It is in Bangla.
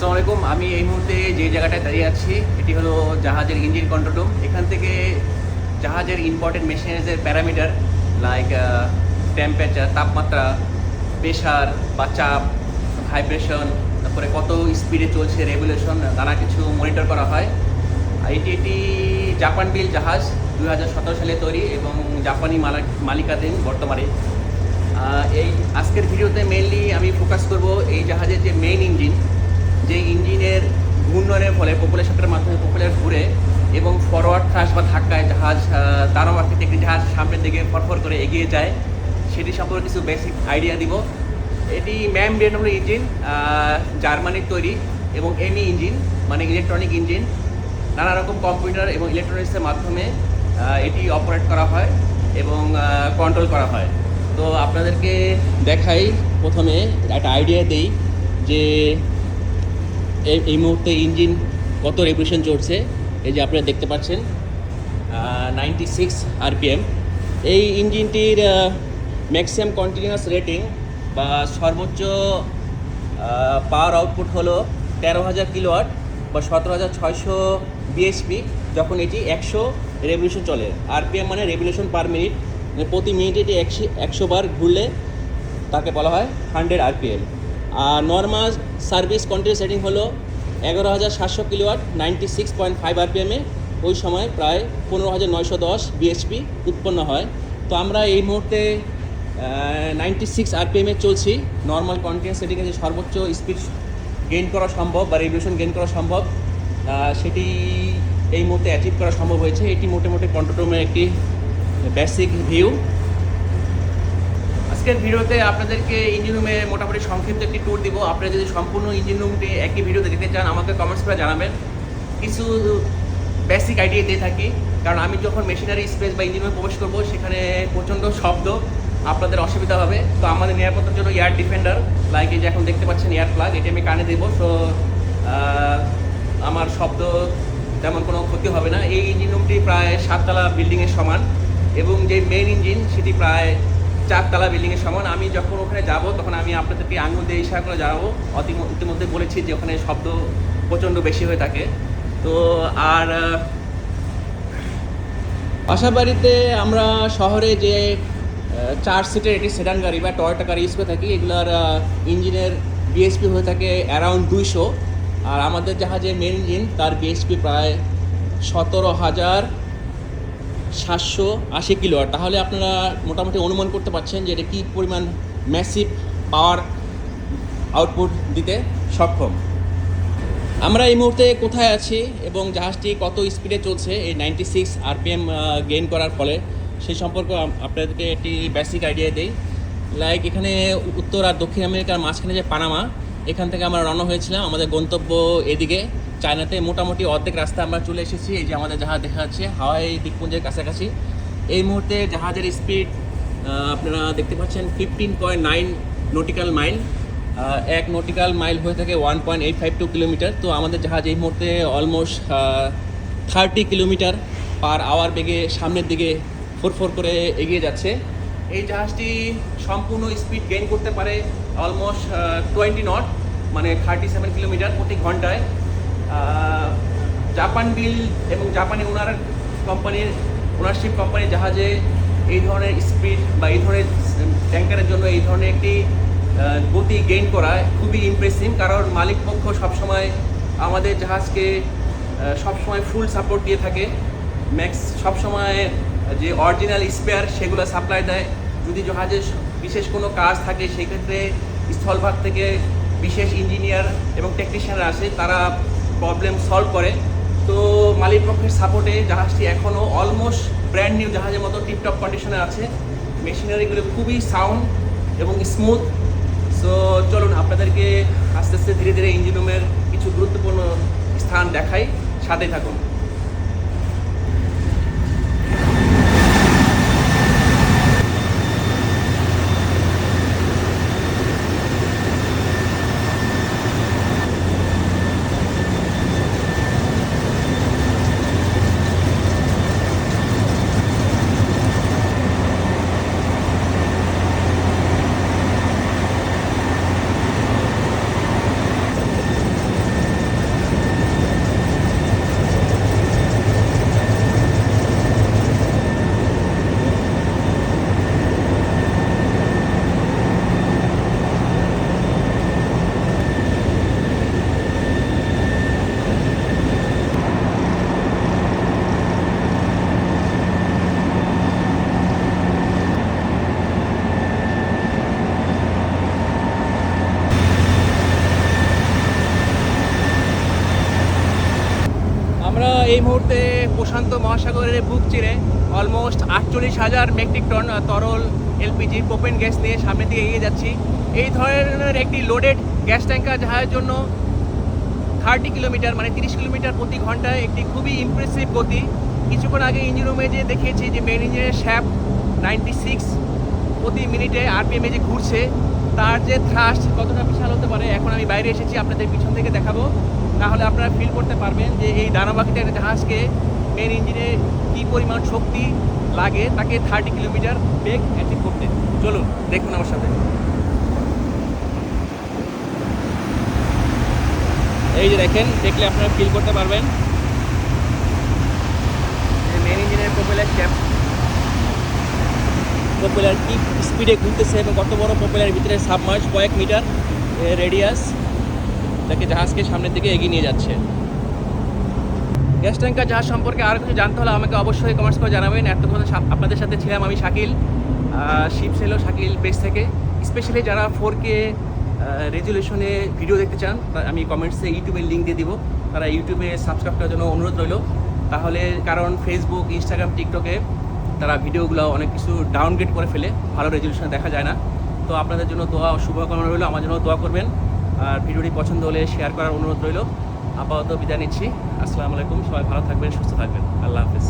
আসসালামু আলাইকুম। আমি এই মুহূর্তে যে জায়গাটায় দাঁড়িয়ে আছি এটি হলো জাহাজের ইঞ্জিন কন্ট্রোল রুম। এখান থেকে জাহাজের ইম্পর্টেন্ট মেশিনারিজের প্যারামিটার লাইক টেম্পারেচার, তাপমাত্রা, প্রেশার বা চাপ, ভাইব্রেশন, তারপরে কত স্পিডে চলছে, রেগুলেশন, নানা কিছু মনিটর করা হয়। আর এটি জাপান বিল জাহাজ, 2017 সালে তৈরি এবং জাপানি মালিকাধীন বর্তমানে। এই আজকের ভিডিওতে মেইনলি আমি ফোকাস করব এই জাহাজের যে মেইন ইঞ্জিন, যে ইঞ্জিনের ঘূর্ণনের ফলে পপুলেশনের মাধ্যমে পপুলার ঘুরে এবং ফরওয়ার্ড থ্রাস্ট বা ধাক্কায় জাহাজ তারাও একটি জাহাজ সামনের দিকে ফরফর করে এগিয়ে যায়, সেটি সম্পর্কে কিছু বেসিক আইডিয়া দিব। এটি ম্যামব্রেনেবল ইঞ্জিন, জার্মানির তৈরি এবং এমই ইঞ্জিন মানে ইলেকট্রনিক ইঞ্জিন। নানা রকম কম্পিউটার এবং ইলেকট্রনিক্সের মাধ্যমে এটি অপারেট করা হয় এবং কন্ট্রোল করা হয়। তো আপনাদেরকে দেখাই, প্রথমে একটা আইডিয়া দেই যে এই মুহূর্তে ইঞ্জিন কত রেভলিউশন চলছে। এই যে আপনারা দেখতে পাচ্ছেন 96 RPM। এই ইঞ্জিনটির ম্যাক্সিমাম কন্টিনিউয়াস রেটিং বা সর্বোচ্চ পাওয়ার আউটপুট হলো 13,000 কিলোওয়াট বা 17,600 বিএসপি যখন এটি 100 রেভলিউশন চলে। RPM মানে রেভলিউশন পার মিনিট, মানে প্রতি মিনিটে এটি 100 বার ঘুরলে তাকে বলা হয় 100 RPM। আর নর্মাল সার্ভিস কন্টিনিউয়াস রেটিং হলো 11,700 কিলোওয়াট 96.5 RPM-এ। ওই সময় প্রায় 15,910 বিএসপি উৎপন্ন হয়। তো আমরা এই মুহূর্তে 96 RPM-এ চলছি। নর্মাল কন্টিনিউয়াস রেটিংয়ে যে সর্বোচ্চ স্পিড গেইন করা সম্ভব বা রেভলিউশন গেইন করা সম্ভব সেটি এই মুহূর্তে অ্যাচিভ করা সম্ভব হয়েছে। এটি মোটামুটি কন্ট্রোল রুমের একটি বেসিক ভিউ। আজকের ভিডিওতে আপনাদেরকে ইঞ্জিন রুমে মোটামুটি সংক্ষিপ্ত একটি ট্যুর দিব। আপনারা যদি সম্পূর্ণ ইঞ্জিন রুমটি একই ভিডিওতে দেখতে চান আমাকে কমেন্টস করে জানাবেন। কিছু বেসিক আইডিয়া দিয়ে থাকি, কারণ আমি যখন মেশিনারি স্পেস বা ইঞ্জিন রুমে প্রবেশ করবো সেখানে প্রচণ্ড শব্দ, আপনাদের অসুবিধা হবে। তো আমাদের নিরাপত্তার জন্য এয়ার ডিফেন্ডার লাইক এই যে এখন দেখতে পাচ্ছেন এয়ার প্লাগ, এটি আমি কানে দেবো। সো আমার শব্দ তেমন কোনো ক্ষতি হবে না। এই ইঞ্জিন রুমটি প্রায় 7 তলা বিল্ডিংয়ের সমান এবং যে মেইন ইঞ্জিন সেটি প্রায় 4 তলা বিল্ডিংয়ের সমান। আমি যখন ওখানে যাব তখন আমি আপনাদেরকে আঙুল দিয়ে ইশারা করে যাবো। ইতিমধ্যে বলেছি যে ওখানে শব্দ প্রচণ্ড বেশি হয়ে থাকে। তো আর বাসাবাড়িতে আমরা শহরে যে 4 সিটের একটি সেডান গাড়ি বা টয়োটা গাড়ি ইউজ করে থাকি, এগুলোর ইঞ্জিনের বিএসপি হয়ে থাকে অ্যারাউন্ড 200। আর আমাদের জাহাজের মেন ইঞ্জিন তার বিএসপি প্রায় 17,780 কিলোওয়াট। তাহলে আপনারা মোটামুটি অনুমান করতে পারছেন যে এটা কী পরিমাণ ম্যাসিভ পাওয়ার আউটপুট দিতে সক্ষম। আমরা এই মুহূর্তে কোথায় আছি এবং জাহাজটি কত স্পিডে চলছে এই 96 RPM গেইন করার ফলে, সেই সম্পর্কে আপনাদেরকে একটি বেসিক আইডিয়া দেই। লাইক এখানে উত্তর আর দক্ষিণ আমেরিকার মাঝখানে যে পানামা, এখান থেকে আমরা রওনা হয়েছিলাম আমাদের গন্তব্য এদিকে চায়নাতে। মোটামুটি অর্ধেক রাস্তা আমরা চলে এসেছি। এই যে আমাদের জাহাজ দেখা যাচ্ছে হাওয়াই দ্বীপপুঞ্জের কাছাকাছি। এই মুহূর্তে জাহাজের স্পিড আপনারা দেখতে পাচ্ছেন 15.9 নটিক্যাল মাইল। 1 নটিক্যাল মাইল হয়ে থাকে 1.852 কিলোমিটার। তো আমাদের জাহাজ এই মুহূর্তে অলমোস্ট 30 কিলোমিটার পার আওয়ার বেগে সামনের দিকে ফোর করে এগিয়ে যাচ্ছে। এই জাহাজটি সম্পূর্ণ স্পিড গেইন করতে পারে অলমোস্ট 20 নট, মানে 37 কিলোমিটার প্রতি ঘন্টায়। জাপান বিল এবং জাপানি ওনারশিপ কোম্পানির জাহাজে এই ধরনের স্পিড বা এই ধরনের ট্যাঙ্কারের জন্য এই ধরনের একটি গতি গেইন করা খুবই ইমপ্রেসিভ। কারণ মালিক পক্ষ সবসময় আমাদের জাহাজকে সবসময় ফুল সাপোর্ট দিয়ে থাকে। সবসময় যে অরিজিনাল স্পেয়ার সেগুলো সাপ্লাই দেয়। যদি জাহাজে বিশেষ কোনো কাজ থাকে সেক্ষেত্রে স্থলভাগ থেকে বিশেষ ইঞ্জিনিয়ার এবং টেকনিশিয়ানরা আসে, তারা প্রবলেম সলভ করে। তো মালিক পক্ষের সাপোর্টে জাহাজটি এখনও অলমোস্ট ব্র্যান্ড নিউ জাহাজের মতো টিপটপ কন্ডিশনে আছে। মেশিনারিগুলো খুবই সাউন্ড এবং স্মুথ। সো চলুন আপনাদেরকে আস্তে আস্তে ধীরে ধীরে ইঞ্জিন রুমের কিছু গুরুত্বপূর্ণ স্থান দেখাই, সাথে থাকুন। এই মুহূর্তে প্রশান্ত মহাসাগরের বুক চিরে অলমোস্ট 48,000 মেট্রিক টন তরল এলপিজি প্রোপেন গ্যাস নিয়ে সামনের দিকে এগিয়ে যাচ্ছি। এই ধরনের একটি লোডেড গ্যাস ট্যাঙ্কার জাহাজের জন্য 30 কিলোমিটার মানে 30 কিলোমিটার প্রতি ঘন্টায় একটি খুবই ইমপ্রেসিভ গতি। কিছুক্ষণ আগে ইঞ্জিন রুমে যে দেখিয়েছি যে মেন ইঞ্জিনের শ্যাফট 96 প্রতি মিনিটে আরপিএমে যে ঘুরছে, তার যে থ্রাস্ট কতটা বিশাল হতে পারে এখন আমি বাইরে এসেছি আপনাদের পিছন থেকে দেখাবো, তাহলে আপনারা ফিল করতে পারবেন যে এই দানাবাকিতে একটা জাহাজকে মেন ইঞ্জিনে কী পরিমাণ শক্তি লাগে তাকে 30 কিলোমিটার বেগ অ্যাচিভ করতে। চলুন দেখুন আমার সাথে। এই যে দেখেন, দেখলে আপনারা ফিল করতে পারবেন যে মেন ইঞ্জিনের প্রোপেলার শ্যাফট প্রোপেলার কি স্পিডে ঘুরতেছে এবং কত বড় প্রোপেলার ভিতরে সাবমার্জ কয়েক মিটার রেডিয়াস তাকে জাহাজকে সামনের দিকে এগিয়ে নিয়ে যাচ্ছে। গ্যাস ট্যাঙ্কার জাহাজ সম্পর্কে আর কিছু জানতে হলে আমাকে অবশ্যই কমেন্টস করে জানাবেন। এতক্ষণ আপনাদের সাথে ছিলাম আমি শাকিল, শিপ সেলো শাকিল পেজ থেকে। স্পেশালি যারা 4K রেজুলেশনে ভিডিও দেখতে চান, আমি কমেন্টসে ইউটিউবের লিঙ্ক দিয়ে দিব, তারা ইউটিউবে সাবস্ক্রাইব করার জন্য অনুরোধ রইল। তাহলে কারণ ফেসবুক, ইনস্টাগ্রাম, টিকটকে তারা ভিডিওগুলো অনেক কিছু ডাউনগ্রেড করে ফেলে, ভালো রেজুলেশনে দেখা যায় না। তো আপনাদের জন্য দোয়া ও শুভকামনা রইল, আমার জন্য দোয়া করবেন। আর ভিডিওটি পছন্দ হলে শেয়ার করার অনুরোধ রইল। আপাতত বিদায় নিচ্ছি। আসসালামু আলাইকুম, সবাই ভালো থাকবেন, সুস্থ থাকবেন। আল্লাহ হাফেজ।